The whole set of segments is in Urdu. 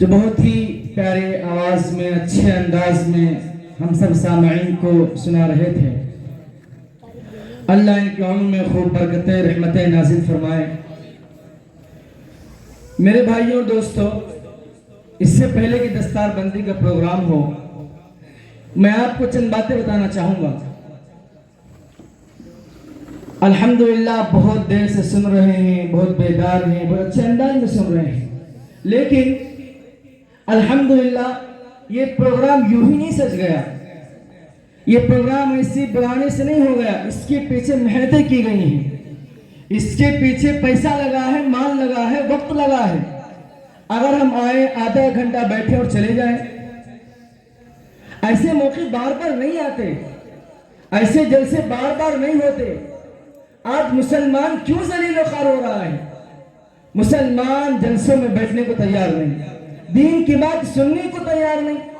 جو بہت ہی پیارے آواز میں اچھے انداز میں ہم سب سامعین کو سنا رہے تھے۔ اللہ ان کے عمر میں خوب برکتیں رحمتیں نازل فرمائے۔ میرے بھائیوں اور دوستو، اس سے پہلے کہ دستار بندی کا پروگرام ہو، میں آپ کو چند باتیں بتانا چاہوں گا۔ الحمدللہ بہت دیر سے سن رہے ہیں، بہت بیدار ہیں، بہت اچھے انداز میں سن رہے ہیں، لیکن الحمدللہ یہ پروگرام یوں ہی نہیں سج گیا۔ یہ پروگرام ایسی بلانے سے نہیں ہو گیا، اس کے پیچھے محنتیں کی گئی ہیں، اس کے پیچھے پیسہ لگا ہے، مال لگا ہے، وقت لگا ہے۔ اگر ہم آئیں آدھا گھنٹہ بیٹھے اور چلے جائیں، ایسے موقع بار بار نہیں آتے، ایسے جلسے بار بار نہیں ہوتے۔ آج مسلمان کیوں ذلیل و خوار ہو رہا ہے؟ مسلمان جلسوں میں بیٹھنے کو تیار نہیں، دین کی بات سننے کو تیار نہیں،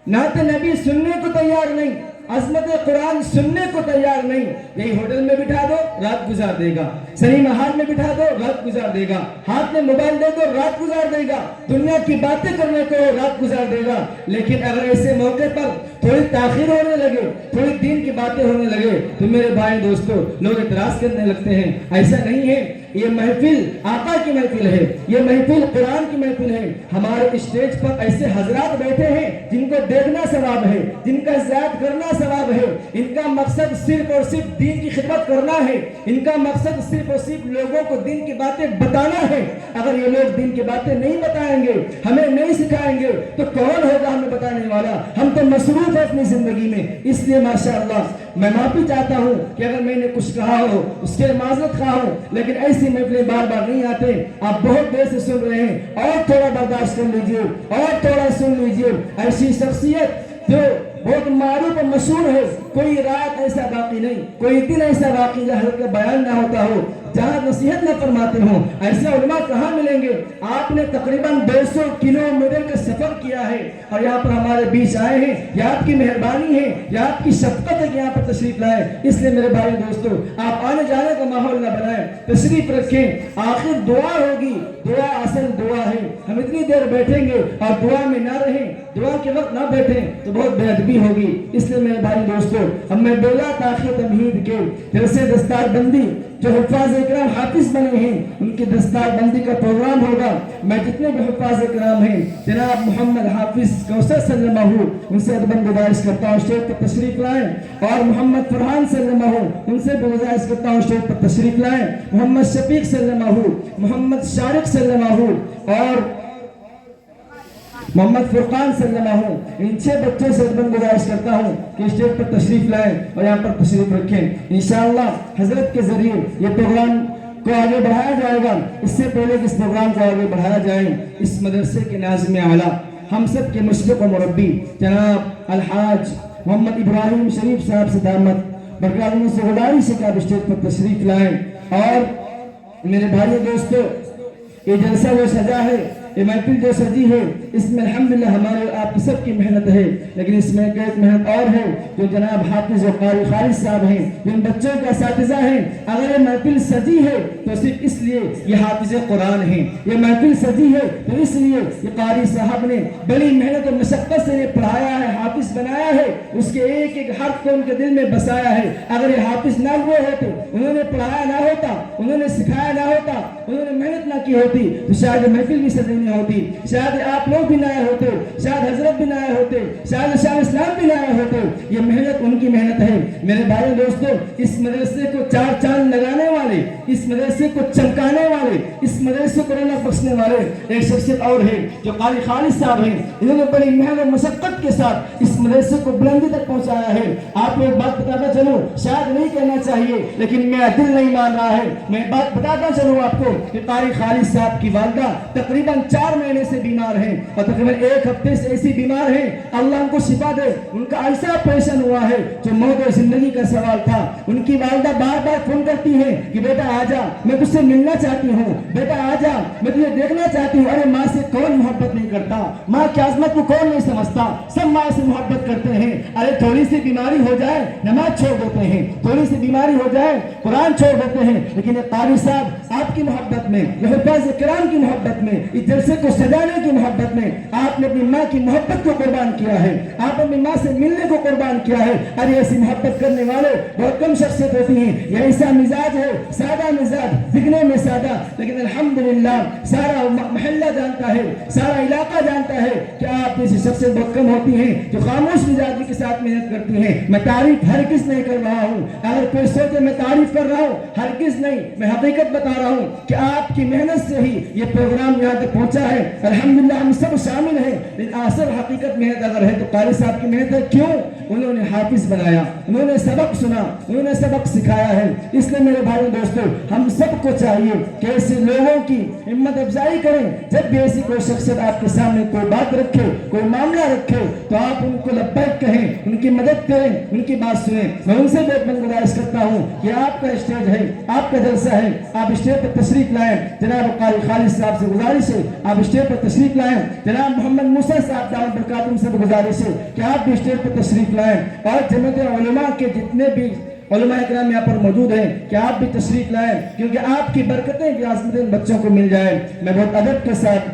نعت نبی سننے کو تیار نہیں، عظمت قرآن سننے کو تیار نہیں۔ یہی ہوٹل میں بٹھا دو، رات گزار دے گا، سنیما ہال میں بٹھا دو، رات گزار دے گا، ہاتھ میں موبائل دے دو، رات گزار دے گا، دنیا کی باتیں کرنے کو رات گزار دے گا۔ لیکن اگر ایسے موقع پر تھوڑی تاخیر ہونے لگے، تھوڑی دین کی باتیں ہونے لگے، تو میرے بھائی دوستو لوگ اعتراض کرنے لگتے ہیں۔ ایسا نہیں ہے، یہ محفل آقا کی محفل ہے، یہ محفل قرآن کی محفل ہے۔ ہمارے اسٹیج پر ایسے حضرات بیٹھے ہیں جن کو دیکھنا ثواب ہے، جن کا زیارت کرنا ثواب ہے۔ ان کا مقصد صرف اور صرف دین کی خدمت کرنا ہے، ان کا مقصد صرف اور صرف لوگوں کو دین کی باتیں بتانا ہے۔ اگر یہ لوگ دین کی باتیں نہیں بتائیں گے، ہمیں نہیں سکھائیں گے، تو کون ہوگا ہمیں بتانے والا؟ ہم تو مصروف ہیں اپنی زندگی میں۔ اس لیے ماشاءاللہ میں معافی چاہتا ہوں کہ اگر میں نے کچھ کہا ہو اس کے معذرت خواہ ہوں، لیکن ایسی محفلیں بار بار نہیں آتے۔ آپ بہت دیر سے سن رہے ہیں، اور تھوڑا برداشت کر لیجئے، اور تھوڑا سن لیجئے۔ ایسی شخصیت جو بہت معروف و مشہور ہے، کوئی رات ایسا باقی نہیں، کوئی دن ایسا باقی جہاں حضرت کا بیان نہ ہوتا ہو، جہاں نصیحت نہ فرماتے ہوں۔ ایسے علماء کہاں ملیں گے؟ آپ نے تقریباً 150 کلومیٹر کا سفر کیا ہے اور یہاں پر ہمارے بیچ آئے ہیں۔ یہ آپ کی مہربانی ہے، یہ آپ کی شفقت ہے کہ یہاں پر تشریف لائے۔ اس لیے میرے بھائی دوستو، آپ آنے جانے کا ماحول نہ بنائیں، تشریف رکھیں۔ آخر دعا ہوگی، دعا اصل دعا ہے۔ ہم اتنی دیر بیٹھیں گے اور دعا میں نہ رہیں، دعا کے وقت نہ بیٹھیں تو بہت بے ادبی ہوگی۔ اس لیے میرے بھائی دوستو، ہم میں بلا تاخیر تمہید کے جلسے دستار بندی جو حفاظ اکرام حافظ بنے ہیں، ان کی دستار بندی کا پروگرام ہوگا۔ میں جتنے بھی حفاظ اکرام ہیں، جناب محمد حافظ کوثر صلی اللہ علیہ وسلم، ان سے ادباً گزارش کرتا ہوں اسٹیج پر تشریف لائیں، اور محمد فرحان صلی اللہ علیہ وسلم، ان سے بھی گزارش کرتا ہوں اسٹیج پر تشریف لائیں، محمد شفیق صلی اللہ علیہ وسلم، محمد شارق صلی اللہ علیہ وسلم، اور محمد فرقان صلی اللہ علیہ وسلم۔ ان 6 بچوں سے ادباً گزارش کرتا ہوں کہ اسٹیج پر تشریف لائیں اور یہاں پر تشریف رکھیں۔ انشاءاللہ حضرت کے ذریعے یہ پروگرام کو آگے بڑھایا جائے گا۔ اس سے پہلے کہ اس پروگرام کو آگے بڑھایا جائے، اس مدرسے کے ناظم اعلیٰ، ہم سب کے مشفق و مربی جناب الحاج محمد ابراہیم شریف صاحب سے دامت برکاتہم سے گزارش ہے کہ آپ اسٹیج پر تشریف لائیں۔ اور میرے بھائی دوستو، یہ جلسہ جو سجا ہے، یہ محفل جو سجی ہے، اس میں الحمدللہ ہمارے آپ سب کی محنت ہے، لیکن اس میں ایک محنت اور ہے جو جناب حافظ و قاری خالد صاحب ہیں، جن بچوں کے اساتذہ ہیں۔ اگر یہ محفل سجی ہے تو صرف اس لیے یہ حافظ قرآن ہیں، یہ محفل سجی ہے تو اس لیے یہ قاری صاحب نے بڑی محنت و مشقت سے یہ پڑھایا ہے، حافظ بنایا ہے، اس کے ایک ایک حرف کو ان کے دل میں بسایا ہے۔ اگر یہ حافظ نہ ہوئے ہوتے، انہوں نے پڑھایا نہ ہوتا، انہوں نے سکھایا نہ ہوتا، انہوں نے محنت نہ کی ہوتی، تو شاید محفل بھی سجی نہیں ہوتی، شاید آپ لوگ بھی نہ آئے ہوتے، شاید حضرت بھی نہ آئے ہوتے، شاید شاہ اسلام بھی نہ آئے ہوتے۔ یہ محنت ان کی محنت ہے۔ میرے بھائی دوستو، اس مدرسے کو 4 چاند لگانے والے، اس مدرسے کو چمکانے والے، اس مدرسے کو رونق بخشنے والے ایک شخصیت اور ہے جو قاری خالد صاحب ہیں۔ انہوں نے بڑی محنت و مشقت کے ساتھ اس مدرسے کو بلندی تک پہنچایا ہے۔ آپ کو ایک بات بتاتا چلوں، شاید نہیں کہنا چاہیے لیکن میرا دل نہیں مان رہا ہے، میں بات بتاتا چلوں آپ کو کہ قاری خالد صاحب کی والدہ تقریباً 4 مہینے سے بیمار ہیں اور تقریباً 1 ہفتے سے ایسی بیمار ہیں، اللہ ان کو شفا دے۔ ان کا ایسا آپریشن ہوا ہے جو موت و زندگی کا سوال تھا۔ ان کی والدہ بار بار فون کرتی ہیں کہ بیٹا آ جا، میں تجھ سے ملنا چاہتی ہوں، بیٹا آ جا، میں تجھے دیکھنا چاہتی ہوں۔ ارے ماں سے کون محبت نہیں کرتا، ماں کی عظمت کو کون نہیں سمجھتا، سب ماں سے محبت کرتے ہیں۔ ارے تھوڑی سی بیماری ہو جائے نماز چھوڑ دیتے ہیں، تھوڑی سی بیماری ہو جائے قرآن چھوڑ دیتے ہیں، لیکن یہ قاری صاحب آپ کی محبت میں، یہ حفاظ کرام کی محبت میں، اس جلسے کو سجانے کی محبت میں آپ نے اپنی ماں کی محبت کو قربان کیا ہے، آپ نے اپنی ماں سے ملنے کو قربان کیا ہے۔ ارے ایسی محبت کرنے والے بہت کم شخصیت ہوتی ہیں، یہ ایسا مزاج ہے، سادہ مزاج، دکھنے میں سادہ، لیکن الحمدللہ سارا محلہ جانتا ہے، سارا علاقہ جانتا ہے کہ آپ جیسی شخصیت بہت کم ہوتی ہیں جو خاموش مزاجی کے ساتھ محنت کرتی ہیں۔ میں تعریف ہرگز نہیں کر رہا ہوں، اگر کوئی سوچے میں تعریف کر رہا ہوں، ہرگز نہیں، میں حقیقت بتا رہا ہوں کہ آپ کی محنت سے ہی یہ پروگرام یہاں تک پہنچا ہے۔ الحمدللہ ہم سب شامل ہیں، لیکن اصل حقیقت محنت اگر ہے تو قاری صاحب کی محنت ہے۔ کیوں؟ انہوں نے حافظ بنایا، انہوں نے سبق سنا، انہوں نے سبق سکھایا ہے۔ اس لیے میرے بھائی دوستو، ہم سب کو چاہیے کہ ایسے لوگوں کی ہمت افزائی کریں۔ جب بھی ایسی کوئی شخصیت آپ کے سامنے کوئی بات رکھے، کوئی معاملہ رکھے، تو آپ ان کو لبیک کہیں، ان کی مدد کریں، ان کی بات سنیں۔ میں ان سے بہت گزارش کرتا ہوں کہ آپ کا اسٹیج ہے، آپ کا جلسہ ہے، آپ اسٹیج پر تشریف لائیں۔ جناب قاری خالد صاحب سے گزارش ہے آپ اسٹیج پر تشریف لائیں۔ جناب محمد موسیٰ صاحب دعوت برکاتہم سے گزارش ہے کہ آپ بھی اسٹیج پر تشریف لائیں، اور جمعیت علماء کے جتنے بھی علماء اکرام یہاں پر موجود ہیں کہ آپ بھی تشریف لائیں، کیونکہ آپ کی برکتیں بھی عظمت بچوں کو مل جائیں۔ میں بہت ادب کے ساتھ